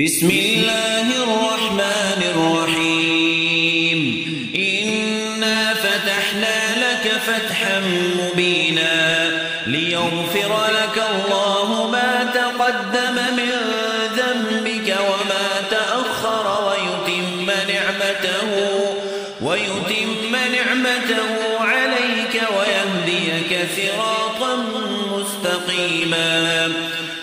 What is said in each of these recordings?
بسم الله الرحمن الرحيم إنا فتحنا لك فتحا مبينا ليغفر لك الله ما تقدم من ذنبك وما تأخر ويتم نعمته عليك ويهديك صراطا مستقيما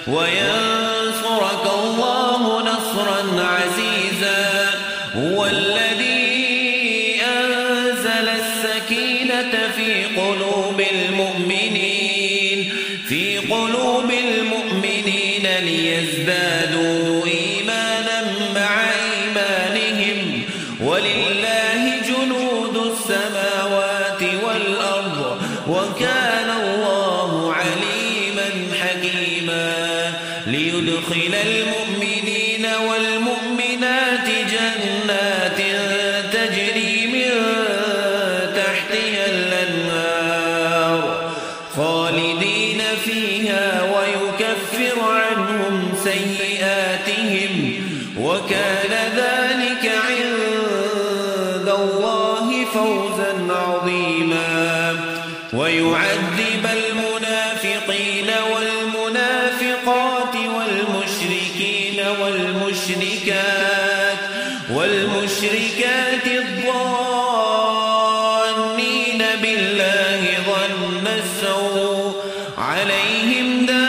وينصرك الله نصرا عزيزا هو الذي أنزل السكينة في قلوب المؤمنين ليزدادوا إيمانا مع إيمانهم ولله جنود السماوات والأرض وكان الله عليما حكيما ليدخل المؤمنين والمؤمنات جنات تجري من تحتها الأنهار خالدين فيها ويكفر عنهم سيئاتهم وكان ذلك عند الله فوزا عظيما ويعذب المنافقين والمنافقات والمشركات الظانين بالله ظن السوء عليهم دائرة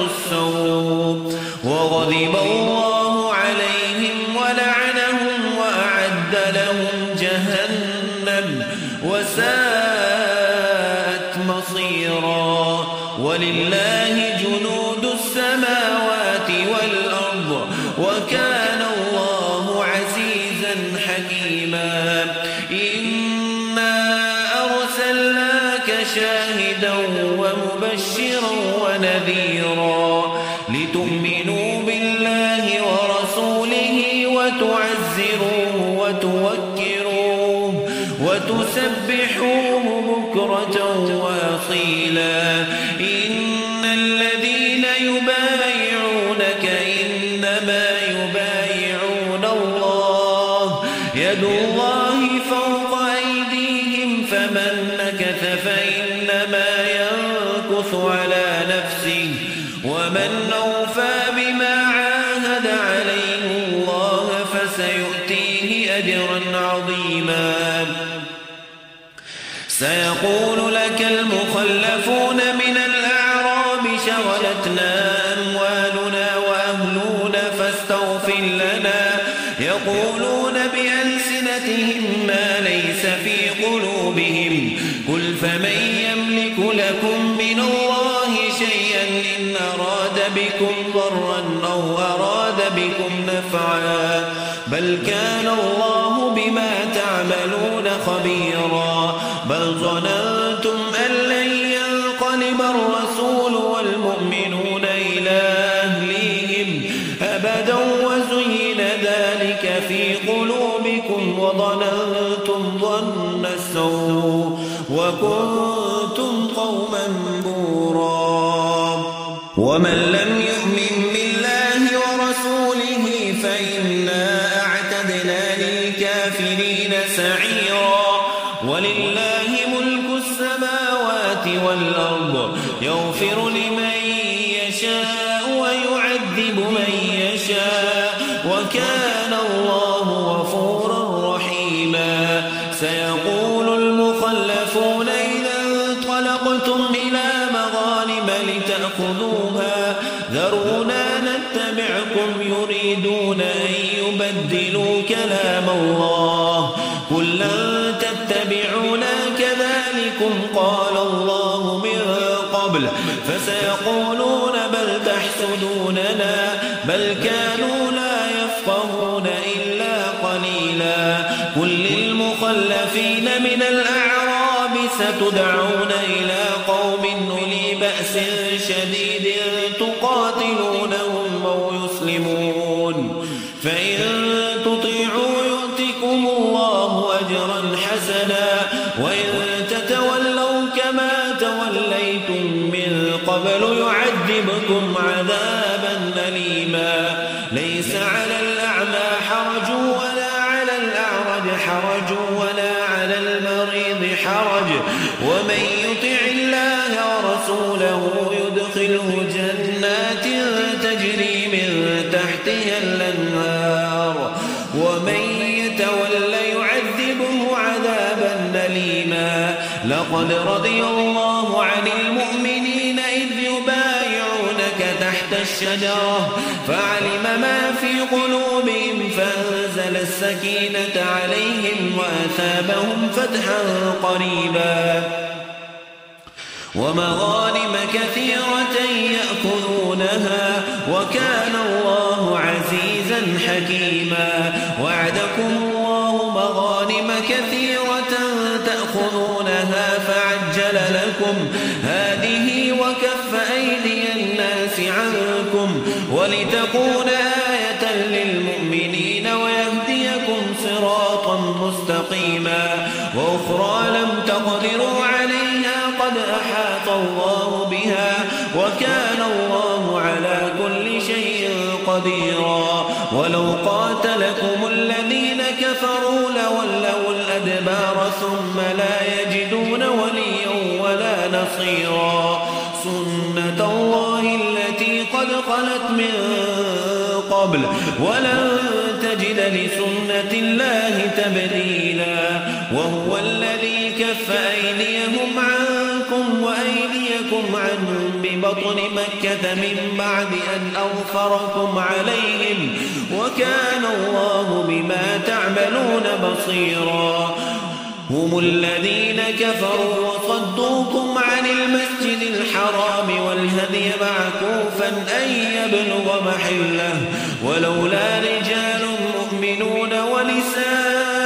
السوء وغضب الله عليهم ولعنهم وأعد لهم جهنم وساءت مصيرا ولله جنود السماوات والأرض وكان الله عزيزا حكيما إنا أرسلناك شاهدا ومبشرا ونذيرا لتؤمنوا بالله ورسوله وتعزروه وتوكروه وتسبحوه بكرة وأصيلا إن الذين يبايعونك إنما يبايعون الله يد الله فوق أيديهم فمن نكث فإنما ينكث على نفسه ومن أوفى بما عاهد عليه الله فسيؤتيه أجرا عظيما سيقول لك المخلفون من الأعراب شغلتنا أموالنا وأهلنا فاستغفر لنا يقولون بألسنتهم ما ليس في قلوبهم قل فمن يملك لكم من الله شيئا إن أراد بكم ضرا أو أراد بكم نفعا بل كان الله بما تعملون خبيرا بل ظننتم أن لن ينقلب الرسول والمؤمنون إلى أهليهم أبدا وزين ذلك في قلوبكم وظننتم ظن السوء وكنتم قوما بورا ومن لم يؤمن بالله ورسوله فإنا أعتدنا للكافرين سعيرا ولله ملك السماوات والأرض يغفر لمن يشاء ويعذب من يشاء وكان الله غفورا رحيما سيقول المخلفون إذا انطلقتم إلى مغانم لتأخذوها ذرونا نتبعكم يريدون أن يبدلوا كلام الله قل لن تتبعونا كذلكم قال الله من قبل فسيقولون بل تحسدوننا بل كانوا لا يفقهون إلا قليلا قل للمخلفين من الأعراب ستدعون إلى قوم أولي بأس شديد تقاتلونهم أو يسلمون فإن تطيعوا يؤتكم الله أجرا حسنا وإن تتولوا كما توليتم من قبل يعذبكم عذابا أليما ليس على الأعمى حرج ولا على الأعرج حرج ولا على المريض حرج ومن يطع الله ورسوله يدخله جنات تجري من تحتها الأنهار ومن يتولى يعذبه عذابا أليما لقد رضي الله عن المؤمنين إذ يبايعونك تحت الشجرة فعلم ما في قلوبهم فأنزل السكينة عليهم وأثابهم فتحا قريبا ومغانم كثيرة يأخذونها وكان الله عزيزا حكيما وعدكم الله مغانم كثيرة تأخذونها فعجل لكم هذه وكف أيدي الناس عنكم ولتكون آية للمؤمنين ويهديكم صراطا مستقيما وأخرى لم تقدروا عليها قد أحاط الله بها وكان الله على كل شيء قديرا ولو قاتلكم الذين كفروا لولوا الأدبار ثم لا يجدون وليا ولا نصيرا سنة الله التي قد خلت من قبل ولن تجد لسنة الله تبديلا وهو الذي كف أيديهم عنكم وأيديكم عنهم ببطن مكة من بعد أن أظفركم عليهم وكان الله بما تعملون بصيرا هم الذين كفروا وصدوكم عن المسجد الحرام والهدي معكوفا أن يبلغ محله ولولا رجال مؤمنون ونساء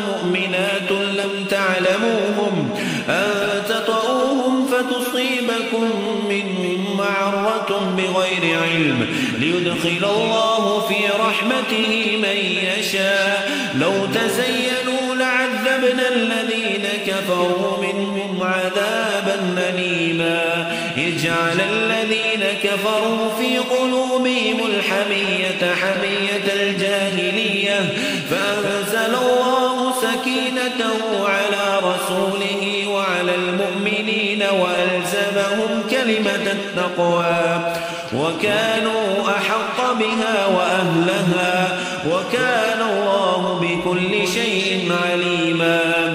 مؤمنات لم تعلموهم أن تطؤوهم فتصيبكم منهم معرة بغير علم ليدخل الله في رحمته من يشاء لو تزينوا لعذبنا الذين كفروا منهم عذابا أليما اجعل الذين كفروا في قلوبهم الحمية حمية الجاهلية فأنزل الله سكينته على رسوله وعلى المؤمنين وألزمهم كلمة التقوى وكانوا أحق بها وأهلها وكان الله بكل شيء عليما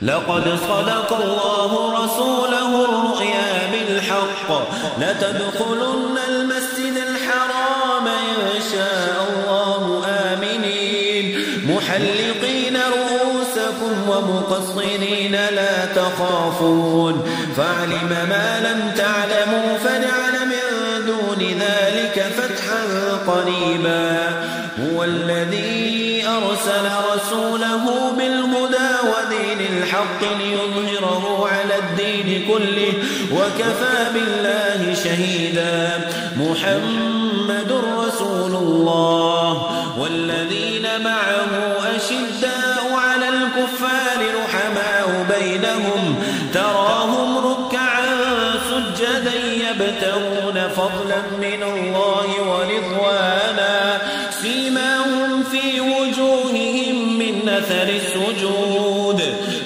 لقد صدق الله رسوله الرؤيا بالحق لتدخلن المسجد الحرام إن شاء الله آمنين محلقين رؤوسكم ومقصرين لا تخافون فعلم ما لم تعلموا فجعل من دون ذلك فتحا قريبا هو الذي أرسل رسوله بالهدى ودين الحق ليظهره على الدين كله وكفى بالله شهيدا محمد رسول الله والذين معه أشداء على الكفار رحماء بينهم تراهم ركعا سجدا يبتغون فضلا من الله ورضوانا سيماهم في وجوههم من أثر السجود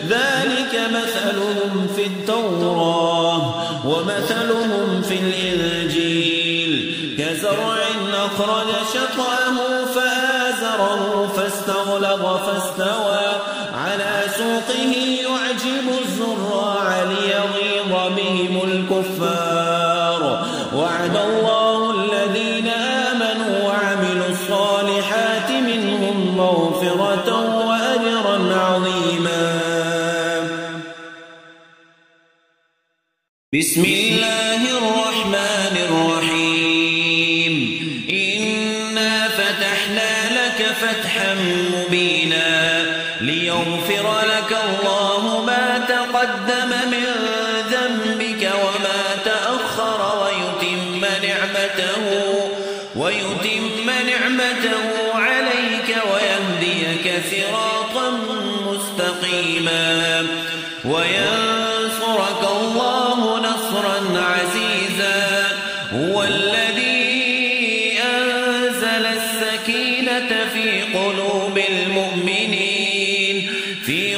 ذلك مثلهم في التوراة ومثلهم في الإنجيل كزرع أخرج شطأه فآزره فاستغلظ فاستوى على سوقه يعجب الزراع ليغيظ بهم الكفار وعد الله الذين آمنوا وعملوا الصالحات منهم مغفرة وأجرا عظيما بسم الله الرحمن الرحيم إنا فتحنا لك فتحا مبينا ليغفر لك الله ما تقدم من ذنبك وما تأخر ويتم نعمته عليك ويهديك صراطا مستقيما وينصرك الله نصرا عزيزا هو هو الذي أنزل السكينة في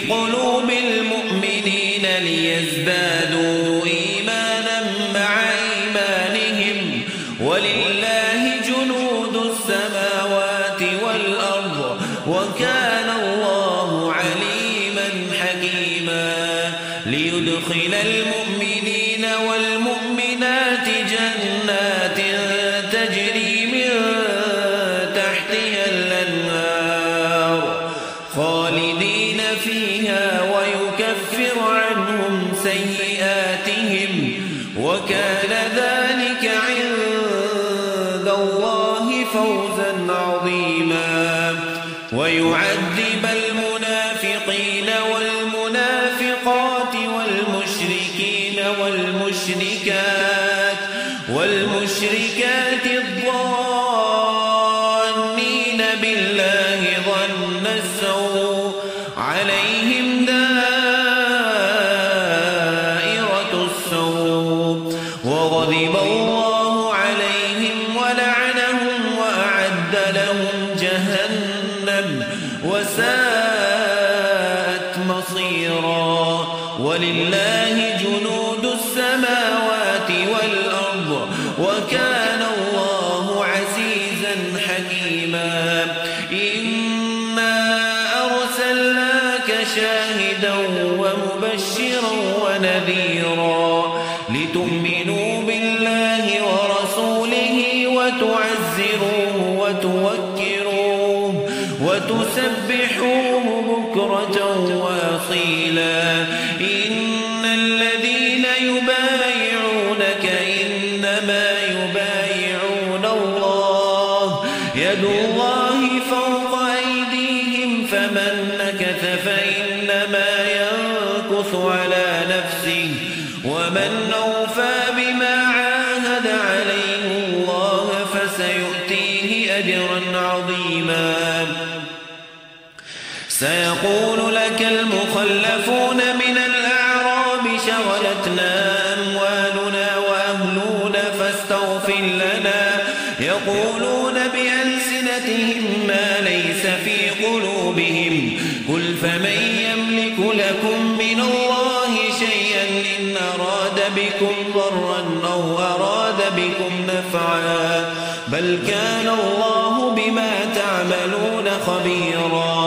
قلوب المؤمنين ليزدادوا إيمانا مع إيمانهم ولله جنود السماوات والأرض وكان الله عليما حكيما ليدخل المؤمنين والمؤمنات جنات تجري من تحتها الأنهار خالدين فيها ويكفر عنهم سيئاتهم وكان ذلك عند الله فوزا عظيما ويعذب المنافقين والمنافقات والمشركات الظانين بالله ظن السوء عليهم دائرة السوء وغضب الله عليهم ولعنهم وأعد لهم جهنم وساءت مصيرا ولله جنود السماوات والأرض وكان الله عزيزا حكيما إنا أرسلناك شاهدا ومبشرا ونذيرا لتؤمنوا بالله ورسوله وتعزروه وتوكروه وتسبحوه بكرة وأصيلا إن الذين يبايعونك إنما يبايعون الله يد الله فوق أيديهم فمن نكث فإنما ينكث على نفسه ومن أوفى بما عاهد عليه الله فسيؤتيه أجرا عظيما سيقول لك المخلفون من الأعراب شغلتنا أموالنا وأهلنا فاستغفر لنا يقولون بألسنتهم ما ليس في قلوبهم قل فمن يملك لكم من الله شيئا إن أراد بكم ضرا أو أراد بكم نفعا بل كان الله بما تعملون خبيرا